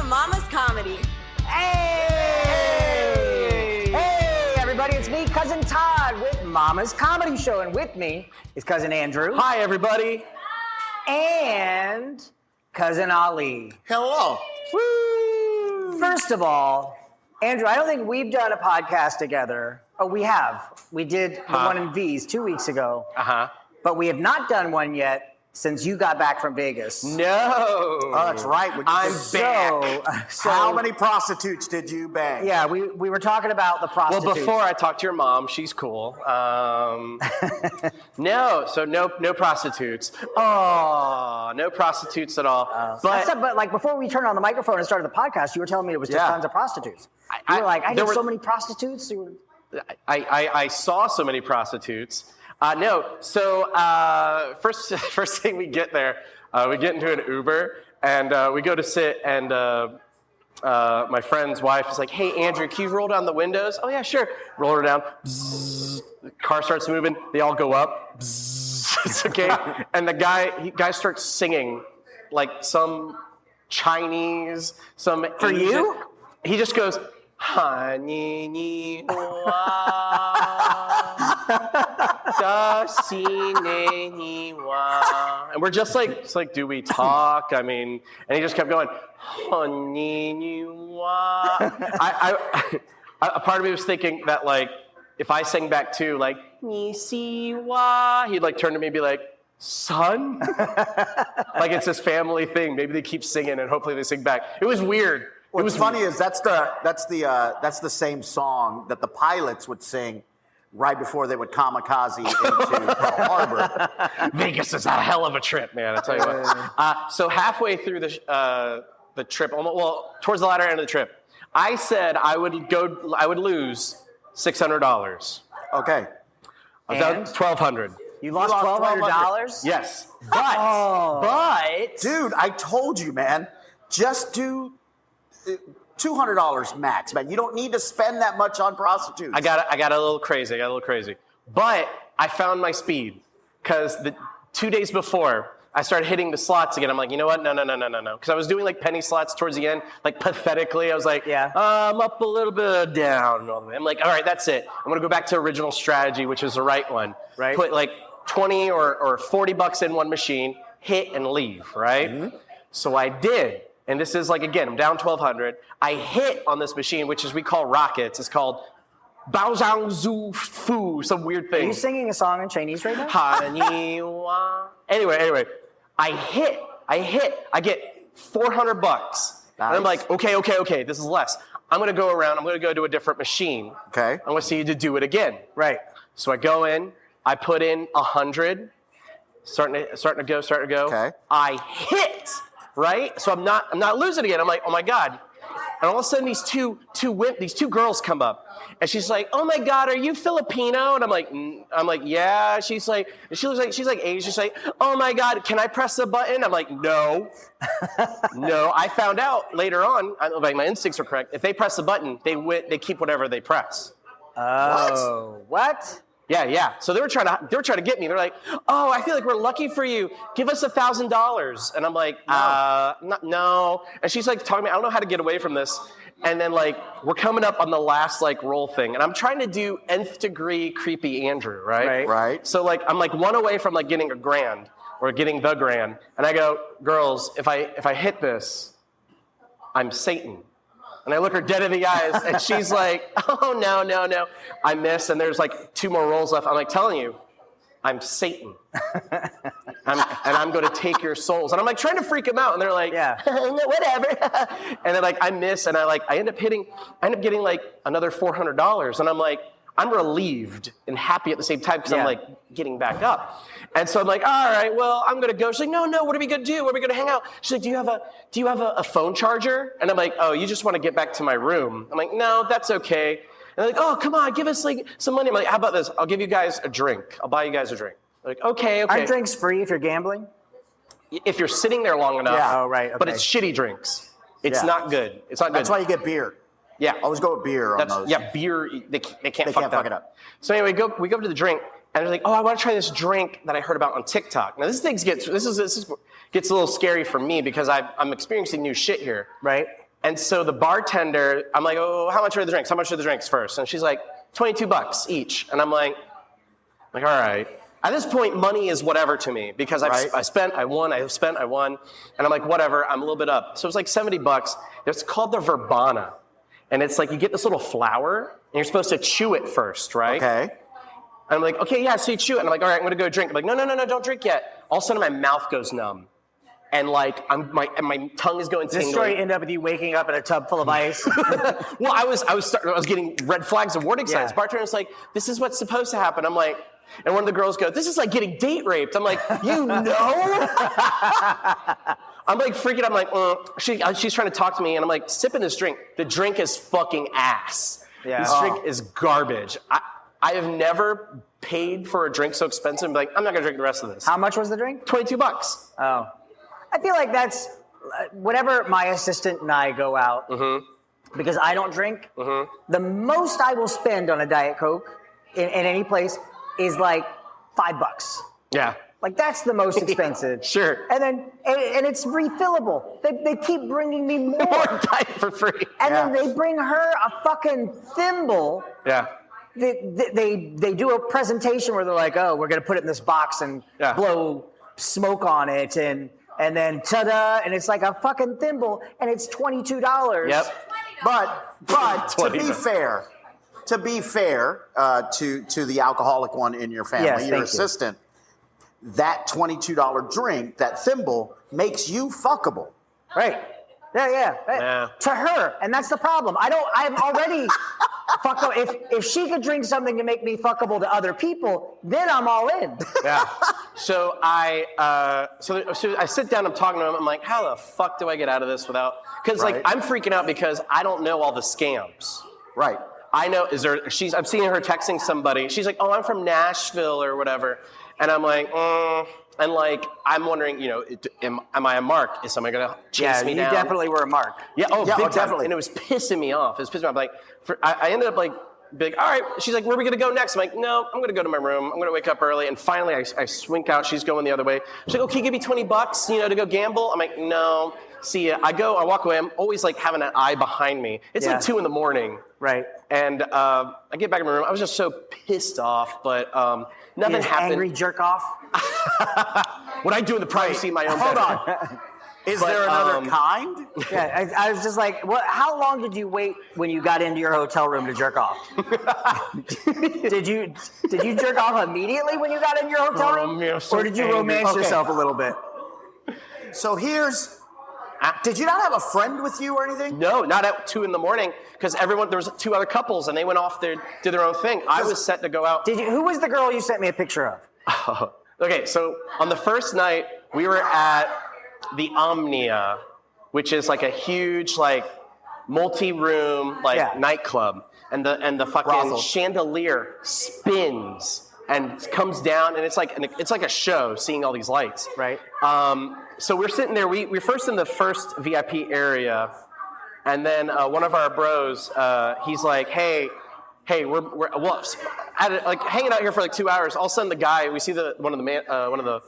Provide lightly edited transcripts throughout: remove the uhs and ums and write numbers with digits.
Mama's Comedy. Hey! Hey, everybody, it's me, Cousin Todd, with Mama's Comedy Show. And with me is Cousin Andrew. Hi, everybody. And Cousin Ali. Hello. Woo! First of all, Andrew, I don't think we've done a podcast together. Oh, we have. We did the one in V's 2 weeks ago. Uh-huh. But we have not done one yet since you got back from Vegas. No. Oh, that's right. I'm back. So how many prostitutes did you bang? Yeah, we were talking about the prostitutes. Well, before I talked to your mom, she's cool. No prostitutes. Oh, no prostitutes at all. But like before we turned on the microphone and started the podcast, you were telling me it was just tons of prostitutes. You were like, I did so many prostitutes. I saw so many prostitutes. First thing we get there, we get into an Uber, and we go to sit, and my friend's wife is like, hey, Andrew, can you roll down the windows? Oh, yeah, sure. Roll her down. Bzzz. The car starts moving. They all go up. Bzzz. It's okay. And the guy starts singing like some Chinese, some For Asian. you? He just goes, ha ni ni wa. And we're just like, it's like, do we talk? I mean, and he just kept going, a part of me was thinking that like, if I sang back too, like, he'd like turn to me and be like, son? Like it's this family thing. Maybe they keep singing and hopefully they sing back. It was weird. What's funny is that's the same song that the pilots would sing right before they would kamikaze into Pearl Harbor. Vegas is a hell of a trip, man. I tell you what. So halfway through the trip, towards the latter end of the trip, I said I would lose $600. Okay. I was down $1,200. You lost $1,200? Yes, but dude, I told you, man. Just do $200 max, man. You don't need to spend that much on prostitutes. I got a little crazy. But I found my speed because the 2 days before I started hitting the slots again. I'm like, you know what? No. Because I was doing like penny slots towards the end, like pathetically. I was like, I'm up a little bit, down. I'm like, all right, that's it. I'm gonna go back to original strategy, which is the right one. Right. Put like 20 or 40 bucks in one machine, hit and leave. Right. Mm-hmm. So I did. And this is like, again, I'm down 1,200. I hit on this machine, which is we call rockets. It's called Bao Zhang Zhu Fu, some weird thing. Are you singing a song in Chinese right now? Anyway, I hit. I get $400. Nice. And I'm like, okay, this is less. I'm going to go around. I'm going to go to a different machine. Okay. I'm going to see you to do it again. Right. So I go in. I put in 100. Starting to go. Okay. I hit. Right? So I'm not losing again. I'm like, oh my God. And all of a sudden these two girls come up. And she's like, oh my God, are you Filipino? And I'm like, yeah. She looks like she's like Asian. She's like, oh my God, can I press the button? I'm like, no. No. I found out later on, like my instincts were correct. If they press the button, they keep whatever they press. Oh. What? Yeah. So they were trying to get me. They're like, oh, I feel like we're lucky for you. Give us $1,000. And I'm like, no. And she's like talking to me. I don't know how to get away from this. And then like we're coming up on the last like roll thing, and I'm trying to do nth degree creepy Andrew, right? Right. So like I'm like one away from like getting $1,000 or getting the $1,000, and I go, girls, if I hit this, I'm Satan. And I look her dead in the eyes, and she's like, oh, no. I miss, and there's like 2 more rolls left. I'm like, telling you, I'm Satan. I'm going to take your souls. And I'm like trying to freak them out, and they're like, whatever. And then like I miss, and I end up getting like another $400. And I'm like, I'm relieved and happy at the same time because I'm like getting back up. And so I'm like, all right, well, I'm gonna go. She's like, no, what are we gonna do? Where are we gonna hang out? She's like, do you have a phone charger? And I'm like, oh, you just want to get back to my room? I'm like, no, that's okay. And they're like, oh, come on, give us like some money. I'm like, how about this? I'll give you guys a drink. I'll buy you guys a drink. They're like, okay. Aren't drinks free if you're gambling? If you're sitting there long enough. Yeah. Oh, right. Okay. But it's shitty drinks. It's not good. It's not good. That's why you get beer. Yeah. Always go with beer on those. Yeah, beer, they can't fuck it up. So anyway, we go to the drink, and they're like, oh, I want to try this drink that I heard about on TikTok. Now, this gets a little scary for me because I'm experiencing new shit here. Right. And so the bartender, I'm like, oh, how much are the drinks? How much are the drinks first? And she's like, $22 each. And I'm like, all right. At this point, money is whatever to me because I spent, I won, I spent, I won. And I'm like, whatever, I'm a little bit up. So it's like $70. It's called the verbena. And it's like you get this little flower and you're supposed to chew it first, right? Okay. And I'm like, okay, yeah, so you chew it. And I'm like, all right, I'm going to go drink. I'm like, no, don't drink yet. All of a sudden, my mouth goes numb. And like, my tongue is going tingling. This story ended up with you waking up in a tub full of ice. Well, I was getting red flags and warning signs. Bartender's like, this is what's supposed to happen. I'm like, and one of the girls goes, this is like getting date raped. I'm like, you know? I'm like freaking out. I'm like, she's trying to talk to me. And I'm like, sipping this drink. The drink is fucking ass. Yeah. This drink is garbage. I have never paid for a drink so expensive and be like, I'm not going to drink the rest of this. How much was the drink? $22. Oh. I feel like that's whenever my assistant and I go out, because I don't drink, the most I will spend on a Diet Coke in any place is like $5. Yeah. Like that's the most expensive. Sure. And then and it's refillable. They keep bringing me more. More Diet for free. And then they bring her a fucking thimble. Yeah. They do a presentation where they're like, oh, we're gonna put it in this box and blow smoke on it and then ta-da, and it's like a fucking thimble, and it's $22. Yep. But to be fair, to the alcoholic one in your family, your assistant, that $22 drink, that thimble, makes you fuckable. Right. Yeah. To her, and that's the problem. I'm already fuckable. If she could drink something to make me fuckable to other people, then I'm all in. Yeah. So I sit down, I'm talking to him, I'm like, how the fuck do I get out of this without, because like I'm freaking out because I don't know all the scams. Right. I know, I'm seeing her texting somebody, she's like, oh, I'm from Nashville or whatever. And I'm like, and like, I'm wondering, you know, am I a mark? Is somebody gonna chase me down? You definitely were a mark. Yeah, big time. Definitely. And it was pissing me off. I'm like, I ended up like, big, all right. She's like, where are we gonna go next? I'm like, no, I'm gonna go to my room. I'm gonna wake up early. And finally, I swink out. She's going the other way. She's like, oh, can you give me $20, you know, to go gamble? I'm like, no. See ya. I walk away. I'm always like having an eye behind me. It's like 2 a.m. Right. And I get back in my room. I was just so pissed off, but nothing happened. Angry jerk off. What I do in the privacy of my own Hold bedroom. on. Is there another kind? Yeah, I was just like, how long did you wait when you got into your hotel room to jerk off? Did you jerk off immediately when you got in your hotel room? Yeah, so or did you angry. romance yourself a little bit? So did you not have a friend with you or anything? No, not at 2 a.m. because there was 2 other couples and they went off there, did their own thing. I was set to go out. Who was the girl you sent me a picture of? Okay, so on the first night, we were at the Omnia, which is like a huge, like, multi-room, like, nightclub. And the fucking Brothel. chandelier spins and comes down, and it's like a show, seeing all these lights. Right. So we're sitting there. We're first in the first VIP area, and then one of our bros, he's like, "Hey, we're like hanging out here for like 2 hours." All of a sudden, the guy, we see one of the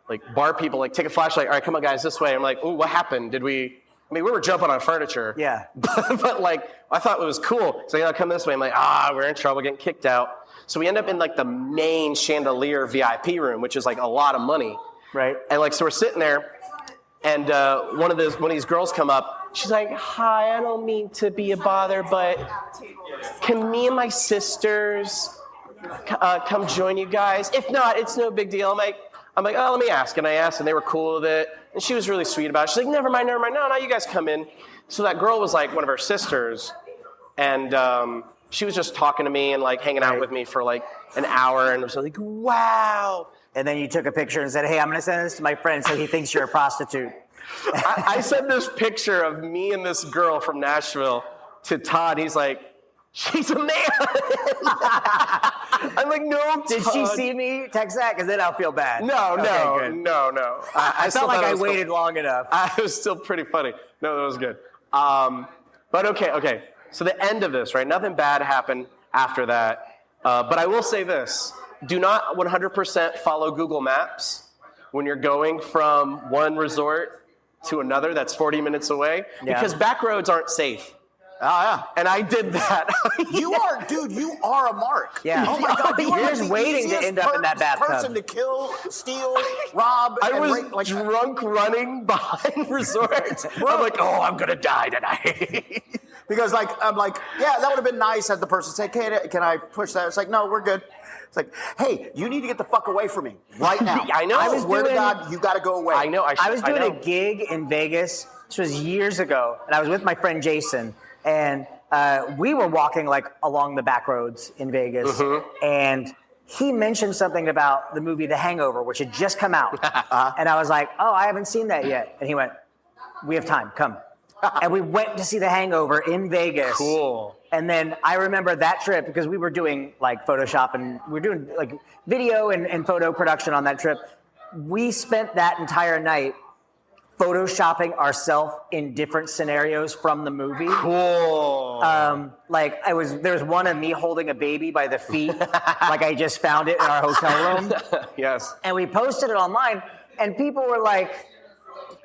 like bar people like take a flashlight. All right, come on, guys, this way. I'm like, "Ooh, what happened? We were jumping on furniture." Yeah. but like, I thought it was cool. So come this way. I'm like, we're in trouble, getting kicked out. So we end up in like the main chandelier VIP room, which is like a lot of money. Right. And like, so we're sitting there. And one of these girls come up. She's like, "Hi, I don't mean to be a bother, but can me and my sisters come join you guys? If not, it's no big deal." I'm like, "Oh, let me ask." And I asked, and they were cool with it. And she was really sweet about it. She's like, "Never mind. No, you guys come in." So that girl was like one of her sisters, and she was just talking to me and like hanging out with me for like an hour, and was like, "Wow." And then you took a picture and said, "Hey, I'm going to send this to my friend so he thinks you're a prostitute." I sent this picture of me and this girl from Nashville to Todd. He's like, "She's a man." I'm like, "No, Todd." Did she see me text that? Because then I'll feel bad. No. I felt like I waited long enough. It was still pretty funny. No, that was good. But okay. So the end of this, right? Nothing bad happened after that. But I will say this. Do not 100% follow Google Maps when you're going from one resort to another that's 40 minutes away because back roads aren't safe. Yeah. And I did that. You are a mark. Yeah. Oh my God. You're are just the waiting to end up in that bathtub. Person to kill, steal, rob. I and was rape, like, drunk running behind Resort. I'm like, oh, I'm going to die tonight. because I'm like, yeah, that would have been nice had the person say, can I push that? It's like, no, we're good. It's like, hey, you need to get the fuck away from me right now. I know. I swear to God, you got to go away. I know. I was doing a gig in Vegas. This was years ago, and I was with my friend Jason, and we were walking like along the back roads in Vegas, and he mentioned something about the movie The Hangover, which had just come out, and I was like, oh, I haven't seen that yet, and he went, we have time, come. And we went to see The Hangover in Vegas. Cool. And then I remember that trip because we were doing like Photoshop and we were doing like video and photo production on that trip. We spent that entire night Photoshopping ourselves in different scenarios from the movie. Cool. Like there was one of me holding a baby by the feet, like I just found it in our hotel room. Yes. And we posted it online, and people were like,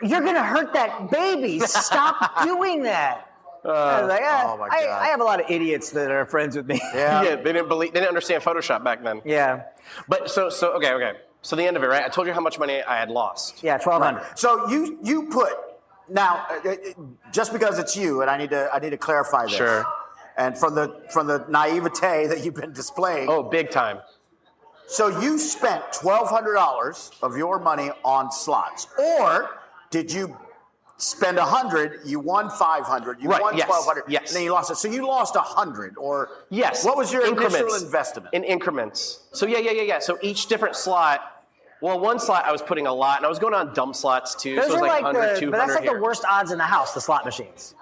"You're gonna hurt that baby! Stop doing that!" I was like, oh my God. I have a lot of idiots that are friends with me. Yeah. They didn't understand Photoshop back then. Yeah. But so okay. So the end of it, right? I told you how much money I had lost. Yeah, $1,200. Right. So you put now just because it's you, and I need to clarify this. Sure. And from the naivete that you've been displaying. Oh, big time. So you spent $1,200 of your money on slots, or did you spend $100? You won $500. You won $1,200. Yes. And then you lost it. So you lost $100, or yes. What was your increments. initial investment? In increments. So yeah. So each different slot. Well, one slot I was putting a lot, and I was going on dumb slots too. Those so it was are like like 100, 200 but that's like here. the worst odds in the house, the slot machines.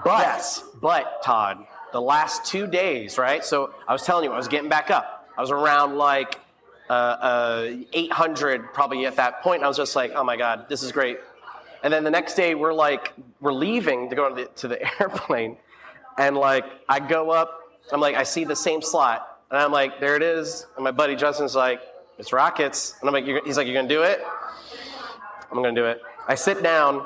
But Todd, the last 2 days, right? So I was telling you, I was getting back up. I was around like 800 probably at that point. And I was just like, oh my God, this is great. And then the next day we're leaving to go to the airplane, and like I go up, I'm like, I see the same slot, and I'm like, there it is. And my buddy Justin's like, it's Rockets. And I'm like, he's like, you're gonna do it? I'm gonna do it. I sit down,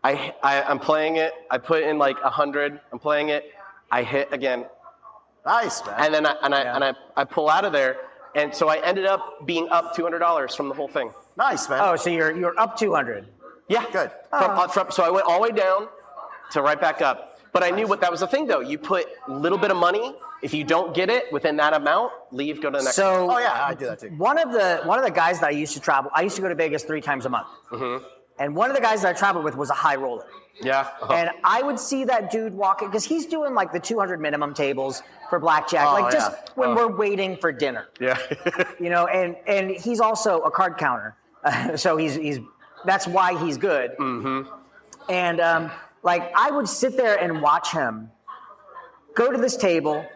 I'm playing it, I put in like 100, I'm playing it, I hit again. Nice, man. And then I pull out of there, and so I ended up being up $200 from the whole thing. Nice, man. Oh, so you're up 200. Yeah. Good. So I went all the way down to right back up. But I knew that was the thing, though. You put a little bit of money. If you don't get it within that amount, leave, go to the next one. Oh, yeah, I do that too. One of the guys that I used to travel, I used to go to Vegas 3 times a month. Mm-hmm. And one of the guys that I traveled with was a high roller. Yeah. And I would see that dude walking, because he's doing like the 200 minimum tables for blackjack, just when we're waiting for dinner. Yeah. You know, and he's also a card counter. So he's that's why he's good. Mm-hmm. And like I would sit there and watch him go to this table,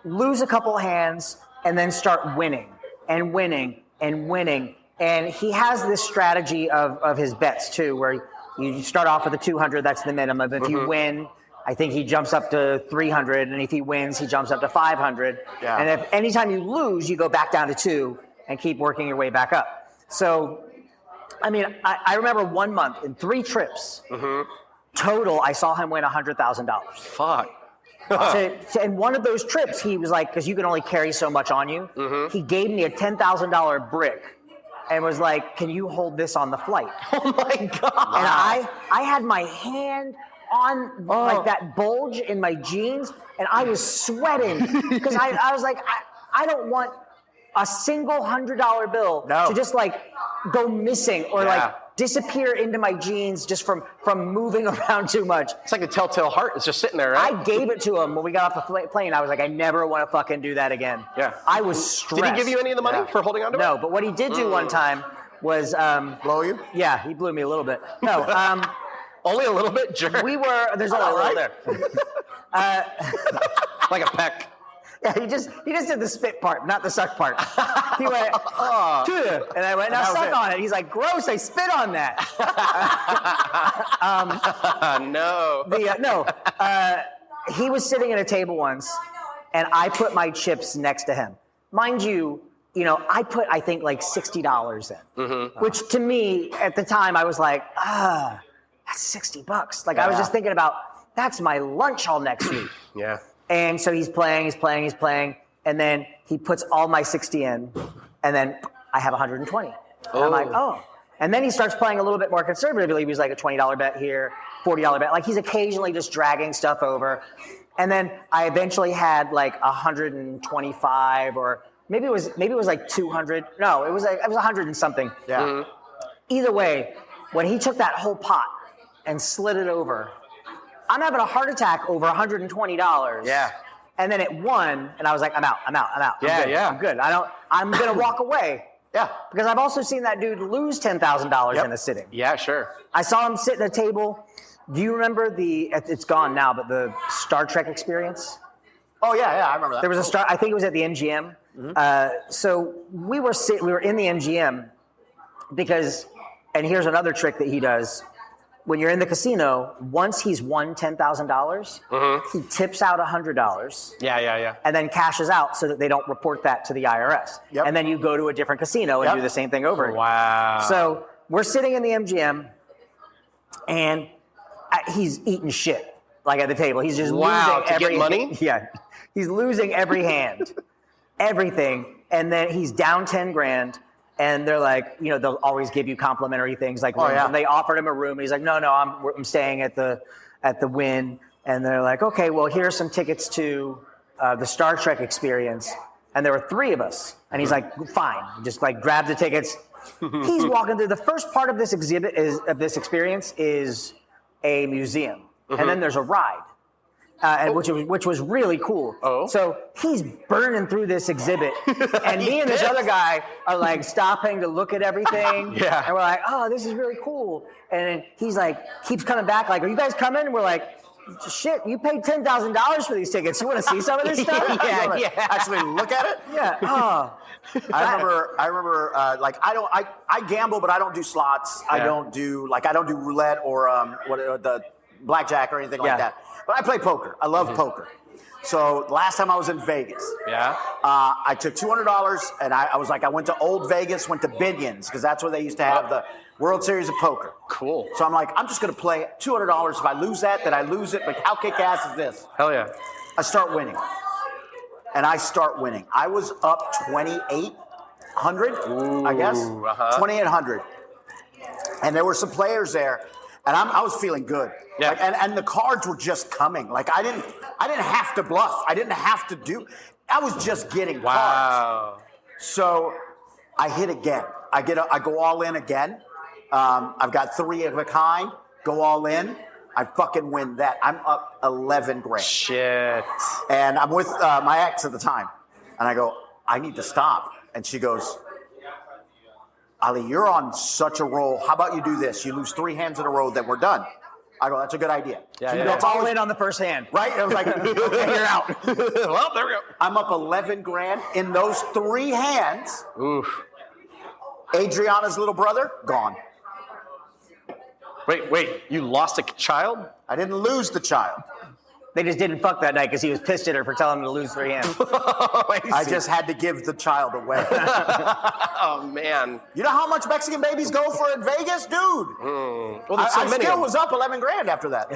lose a couple hands, and then start winning and winning and winning. And he has this strategy of his bets too, where you start off with a 200, that's the minimum. If you win, I think he jumps up to 300, and if he wins, he jumps up to 500. Yeah. And if anytime you lose, you go back down to 2 and keep working your way back up. So, I mean, I remember 1 month in 3 trips total, I saw him win $100,000. Fuck. And one of those trips, he was like, because you can only carry so much on you, he gave me a $10,000 brick and was like, can you hold this on the flight? Oh my God. And I had my hand on like that bulge in my jeans, and I was sweating because I was like, I don't want a single $100 bill to just like go missing or like disappear into my jeans just from moving around too much. It's like a telltale heart. It's just sitting there, right? I gave it to him when we got off the plane. I was like, I never want to fucking do that again. Yeah. I was stressed. Did he give you any of the money for holding on to it? No, but what he did do one time was blow you? Yeah, he blew me a little bit. No, only a little bit, jerk. There's only a little there. Like a peck. Yeah, he just did the spit part, not the suck part. He went, oh, and I went, now suck on it. He's like, gross, I spit on that. No. He was sitting at a table once, and I put my chips next to him. Mind you, I put, I think, like $60 in, which to me, at the time, I was like, that's $60. Like, I was just thinking about, that's my lunch all next week. Yeah. And so he's playing, and then he puts all my 60 in, and then I have 120. And I'm like, oh. And then he starts playing a little bit more conservatively. He was like a $20 bet here, $40 bet. Like, he's occasionally just dragging stuff over. And then I eventually had like 125, or maybe it was like 200. No, it was 100 and something. Yeah. Mm-hmm. Either way, when he took that whole pot and slid it over, I'm having a heart attack over $120. Yeah. And then it won, and I was like, I'm out. I'm good. I'm gonna walk away. Yeah. Because I've also seen that dude lose $10,000 in a sitting. Yeah, sure. I saw him sit at a table. Do you remember it's gone now, but the Star Trek experience? Oh yeah, I remember that. There was I think it was at the MGM. So we were in the MGM because, and here's another trick that he does. When you're in the casino, once he's won $10,000, he tips out $100. Yeah. And then cashes out so that they don't report that to the IRS. Yep. And then you go to a different casino and do the same thing over again. Wow. So we're sitting in the MGM, and he's eating shit, like at the table. He's just losing to every get money? Yeah. He's losing every hand, everything. And then he's down 10 grand. And they're like, they'll always give you complimentary things like rooms. And they offered him a room. And he's like, no, I'm staying at the Wynn. And they're like, okay, well, here's some tickets to the Star Trek experience. And there were 3 of us. And he's like, fine, just like grab the tickets. He's walking through. The first part of this experience is a museum, and then there's a ride. Which was really cool. Oh. So he's burning through this exhibit, and me and this other guy are like stopping to look at everything. Yeah. And we're like, oh, this is really cool. And then he's like, keeps coming back, like, are you guys coming? And we're like, shit, you paid $10,000 for these tickets. You want to see some of this stuff? Yeah. Actually look at it? Yeah. Oh. I remember, like, I gamble, but I don't do slots. I don't do roulette or the blackjack or anything like that. But I play poker. I love poker. So last time I was in Vegas, I took $200 and I was like, I went to Old Vegas, went to Binion's, because that's where they used to have the World Series of Poker. Cool. So I'm like, I'm just going to play $200. If I lose that, then I lose it. Like, how kick-ass is this? Hell yeah. I start winning. And I start winning. I was up 2,800, I guess. 2,800. And there were some players there, and I was feeling good. Yeah. Like, and the cards were just coming. Like, I didn't have to bluff. I didn't have to do. I was just getting cards. So I hit again. I go all in again. I've got 3 of a kind. Go all in. I fucking win that. I'm up 11 grand. Shit. And I'm with my ex at the time. And I go, I need to stop. And she goes, Ali, you're on such a roll. How about you do this? You lose 3 hands in a row, then we're done. I go, that's a good idea. That's all in on the first hand. Right? I was like, okay, you're out. Well, there we go. I'm up 11 grand in those 3 hands. Oof. Adriana's little brother, gone. Wait, you lost a child? I didn't lose the child. They just didn't fuck that night because he was pissed at her for telling him to lose 3 hands. I just had to give the child away. Oh, man. You know how much Mexican babies go for in Vegas? Dude. Well, there's so I many still of was up 11 grand after that.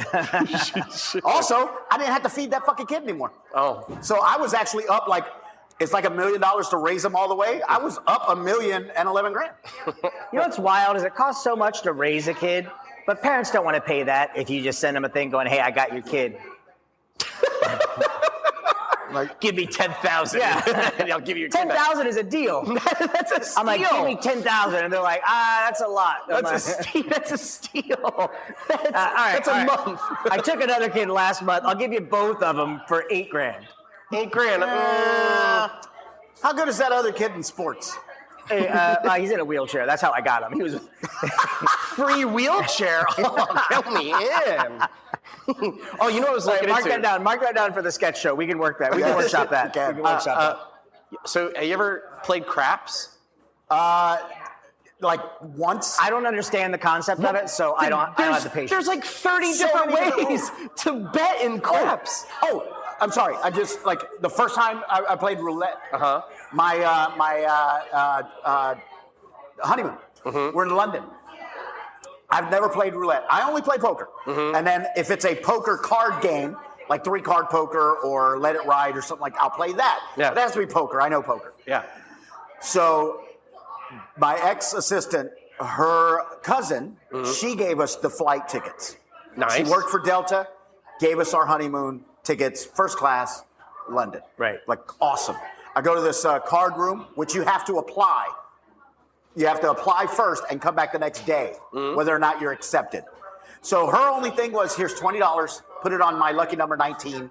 Also, I didn't have to feed that fucking kid anymore. Oh. So I was actually up like, it's like $1 million to raise them all the way. I was up $1,011,000. You know what's wild is it costs so much to raise a kid, but parents don't want to pay that if you just send them a thing going, hey, I got your kid. Like, give me 10,000. Yeah. And I'll give you 10,000 is a deal. That's a steal. I'm like, give me 10,000, and they're like, that's a lot. That's a steal. That's a month. I took another kid last month. I'll give you both of them for 8 grand. 8 grand. How good is that other kid in sports? Hey, he's in a wheelchair. That's how I got him. He was free wheelchair. Oh, count me in. Oh, you know what I was looking mark into? that down. Mark that down for the sketch show. We can work that. We can workshop that. We can workshop that. So, have you ever played craps? Like once. I don't understand the concept of it, so I don't have the patience. There's like 30 different ways to bet in craps. Oh, I'm sorry. I just, like, the first time I played roulette, my honeymoon, we're in London. I've never played roulette. I only play poker. And then if it's a poker card game, like 3-card poker or Let It Ride or something like, I'll play that. Yeah. But it has to be poker. I know poker. Yeah. So my ex-assistant, her cousin, she gave us the flight tickets. Nice. She worked for Delta, gave us our honeymoon tickets, first class, London. Right. Like, awesome. I go to this card room, which you have to apply. You have to apply first and come back the next day, whether or not you're accepted. So her only thing was, here's $20, put it on my lucky number 19.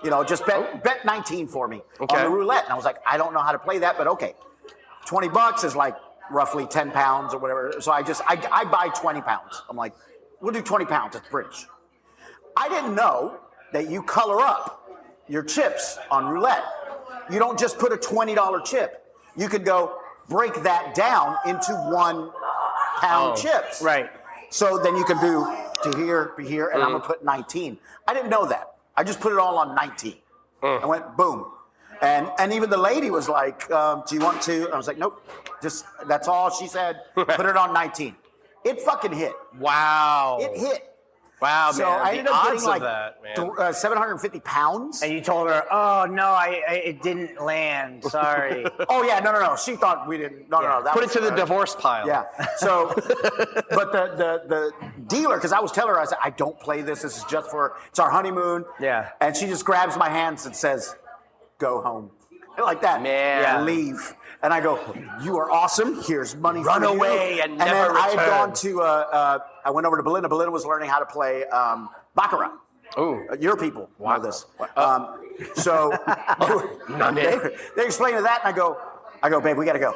You know, just bet 19 for me on the roulette. And I was like, I don't know how to play that, but okay. $20 is like roughly 10 pounds or whatever. So I buy 20 pounds. I'm like, we'll do 20 pounds. It's British. I didn't know that you color up your chips on roulette. You don't just put a $20 chip. You could go break that down into 1 pound chips. Right. So then you can do to here, and I'm going to put 19. I didn't know that. I just put it all on 19. I went boom. And even the lady was like, do you want to? I was like, nope. Just, that's all she said. Put it on 19. It fucking hit. Wow. It hit. Wow, So man. I ended up getting like that, man. 750 pounds. And you told her, oh, no, it didn't land. Sorry. Oh, yeah, no. She thought we didn't. No. That Put it was, to the divorce pile. Yeah. So, but the dealer, because I was telling her, I said, I don't play this. This is just it's our honeymoon. Yeah. And she just grabs my hands and says, go home. Like that. Man. Yeah. Leave. And I go, you are awesome. Here's money Run for you. away and then never I had return. gone to, I went over to Belinda. Belinda was learning how to play Baccarat. Ooh. Your people know this. So None. they explained to that, and I go, babe, we got to go.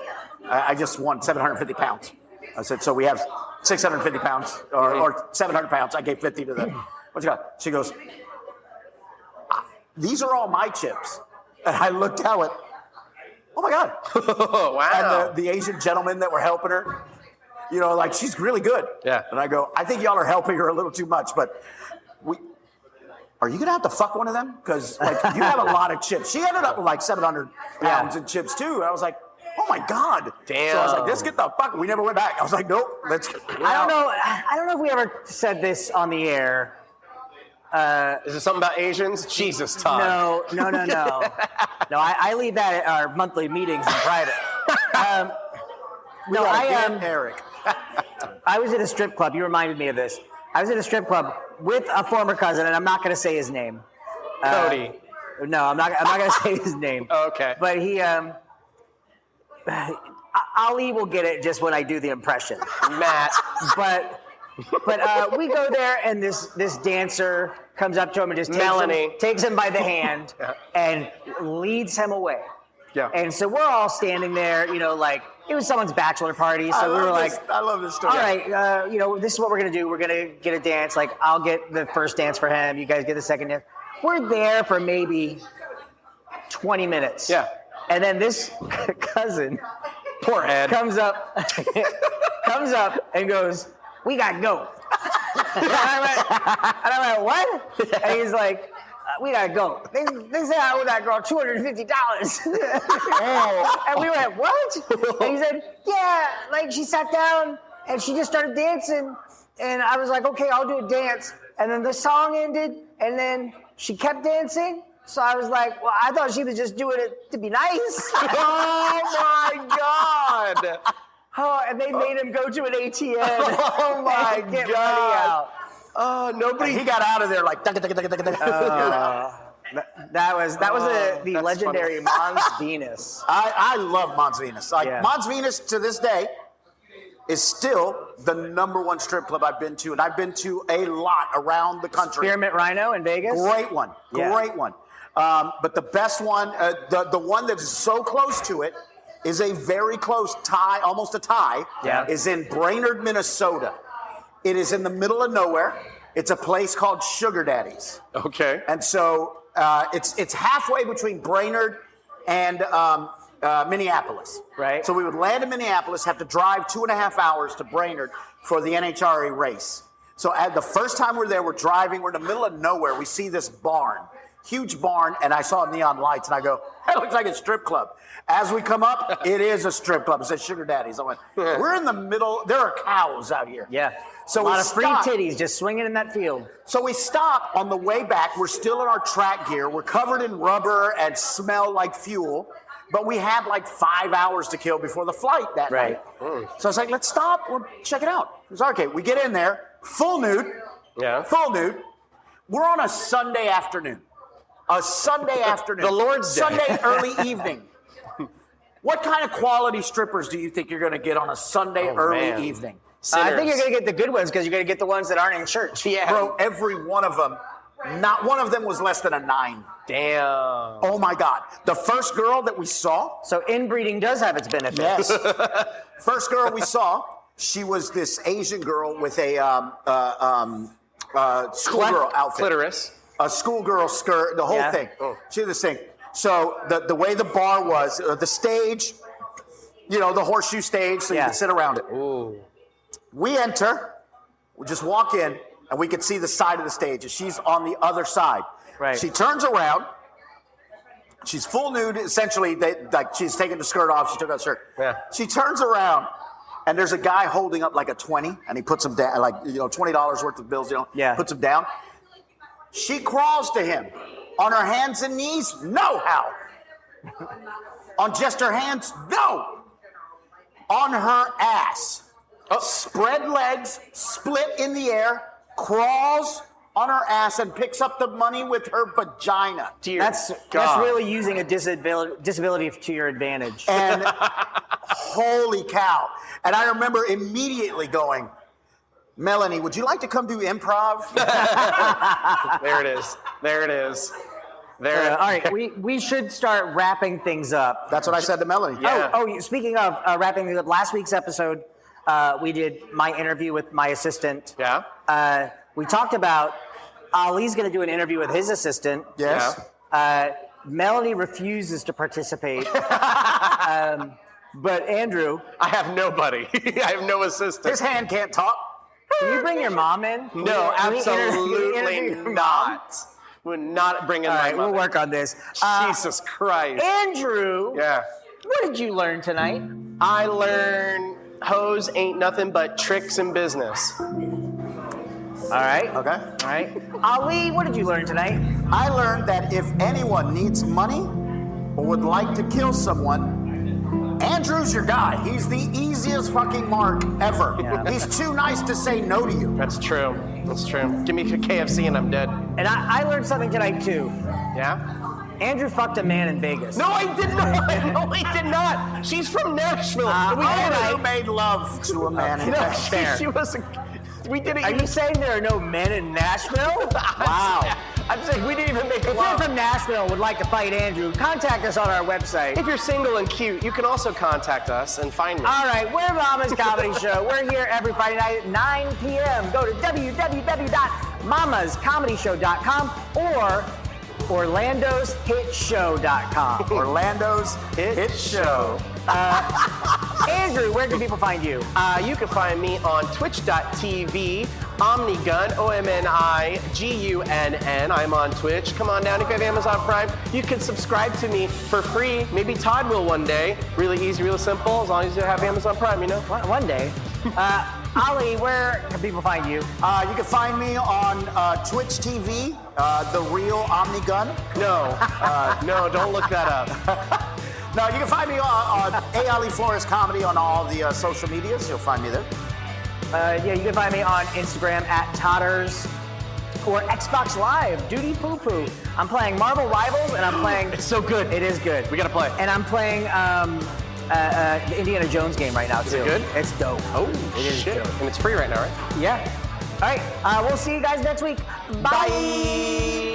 I just won 750 pounds. I said, so we have 650 pounds or 700 pounds. I gave 50 to the, what you got? She goes, these are all my chips. And I looked out at, oh my God. Wow. And the Asian gentlemen that were helping her, you know, like, she's really good. Yeah. And I go, I think y'all are helping her a little too much, but are you going to have to fuck one of them? Because, like, you have a lot of chips. She ended up with like 700 pounds in chips, too. And I was like, oh my God. Damn. So I was like, let's get the fuck. We never went back. I was like, nope, let's get I don't know if we ever said this on the air. Is it something about Asians? Jesus, Todd. No. No, I leave that at our monthly meetings in private. No, Eric. I was at a strip club. You reminded me of this. I was at a strip club with a former cousin, and I'm not going to say his name. Cody. No, I'm not going to say his name. Okay. But he, Ali will get it just when I do the impression. Matt. But we go there, and this dancer comes up to him and just takes him by the hand and leads him away. Yeah. And so we're all standing there, you know, like it was someone's bachelor party. So we were like, I love this story. all right, you know, this is what we're going to do. We're going to get a dance. Like, I'll get the first dance for him. You guys get the second dance. We're there for maybe 20 minutes. Yeah. And then this cousin Poor Ed. comes up and goes, we got to go. and I went, what? And he's like, we gotta go. They said I owe that girl $250. And we went, what? And he said, yeah, like she sat down and she just started dancing. And I was like, okay, I'll do a dance. And then the song ended and then she kept dancing. So I was like, well, I thought she was just doing it to be nice. Oh my God. Oh, and they made him go to an ATM. Oh my and get God. money out. Oh, nobody. He got out of there like. That was the legendary Mons Venus. I love Mons Venus. Like, Yeah. Mons Venus to this day is still the #1 strip club I've been to, and I've been to a lot around the country. Spearmint Rhino in Vegas. Great one. But the best one, the one that is so close to it, is a very close tie, almost a tie. Yeah. Is in Brainerd, Minnesota. It is in the middle of nowhere. It's a place called Sugar Daddy's. Okay. And so it's halfway between Brainerd and Minneapolis. Right. So we would land in Minneapolis, have to drive 2.5 hours to Brainerd for the NHRA race. So at the first time we're there, we're driving, we're in the middle of nowhere. We see this barn, huge barn, and I saw neon lights, and I go, that looks like a strip club. As we come up, it is a strip club. It says Sugar Daddies. I went, we're in the middle. There are cows out here. Yeah. So a lot we of free stop. titties just swinging in that field. So we stop on the way back. We're still in our track gear. We're covered in rubber and smell like fuel. But we had like 5 hours to kill before the flight that night. So I was like, let's stop. We'll check it out. It's okay. We get in there, full nude. Yeah. Full nude. We're on a Sunday afternoon. A Sunday afternoon. The Lord's Day. Sunday early evening. What kind of quality strippers do you think you're going to get on a Sunday early evening? I think you're going to get the good ones because you're going to get the ones that aren't in church. Yeah. Bro, every one of them, not one of them was less than a 9. Damn. Oh my God. The first girl that we saw. So inbreeding does have its benefits. Yes. First girl we saw, she was this Asian girl with a schoolgirl outfit. Clitoris. A schoolgirl skirt, the whole thing. She had this thing. So the way the bar was, the stage, the horseshoe stage, so you could sit around it. Ooh. We enter, we just walk in, and we could see the side of the stage, and she's on the other side. Right. She turns around. She's full nude, essentially. She's taking the skirt off. She took out the shirt. Yeah. She turns around, and there's a guy holding up like a 20, and he puts them down, like $20 worth of bills. Puts them down. She crawls to him on her hands and knees. No, how? On just her hands? No. On her ass. Spread legs, split in the air, crawls on her ass and picks up the money with her vagina. That's really using a disability to your advantage. And holy cow. And I remember immediately going, Melanie, would you like to come do improv? There it is. There it is. All right, we should start wrapping things up. That's what I said to Melanie. Yeah. Oh, speaking of wrapping things up, last week's episode, we did my interview with my assistant. Yeah. We talked about Ali's going to do an interview with his assistant. Yes. Melanie refuses to participate. But Andrew, I have nobody. I have no assistant. His hand can't talk. can you bring your mom in? No, Can we absolutely interview your mom? not. We're not bringing All my right, we'll mother. work on this. Jesus Christ. Andrew, Yeah. what did you learn tonight? I learned hoes ain't nothing but tricks in business. All right. Okay. All right. Ali, what did you learn tonight? I learned that if anyone needs money or would like to kill someone, Andrew's your guy. He's the easiest fucking mark ever. Yeah. He's too nice to say no to you. That's true. That's true. Give me a KFC and I'm dead. And I learned something tonight too. Yeah? Andrew fucked a man in Vegas. No, I did not. No, I did not. She's from Nashville. Andrew made love to a man in No, Nashville. she was. We didn't. Are even, you saying there are no men in Nashville? Wow. I'm saying we didn't even make If you're love. from Nashville and would like to fight Andrew, contact us on our website. If you're single and cute, you can also contact us and find me. All right, we're Mama's Comedy Show. We're here every Friday night at 9 p.m. Go to www.mamascomedyshow.com or orlandoshitshow.com. Orlando's Hit Show. Andrew, where can people find you? You can find me on twitch.tv, Omnigun, OMNIGUNN. I'm on Twitch. Come on down if you have Amazon Prime. You can subscribe to me for free. Maybe Todd will one day. Really easy, real simple, as long as you have Amazon Prime, you know? One day. Ali, where can people find you? You can find me on Twitch TV, The Real Omnigun. No, no, don't look that up. No, you can find me on A. Ali Flores Comedy on all the social medias. You'll find me there. Yeah, you can find me on Instagram at Totters or Xbox Live, Duty Poo Poo. I'm playing Marvel Rivals and I'm playing. It's so good. It is good. We gotta play. And I'm playing the Indiana Jones game right now too. Is it good? It's dope. Oh, It is shit. dope. And it's free right now, right? Yeah. All right. We'll see you guys next week. Bye. Bye.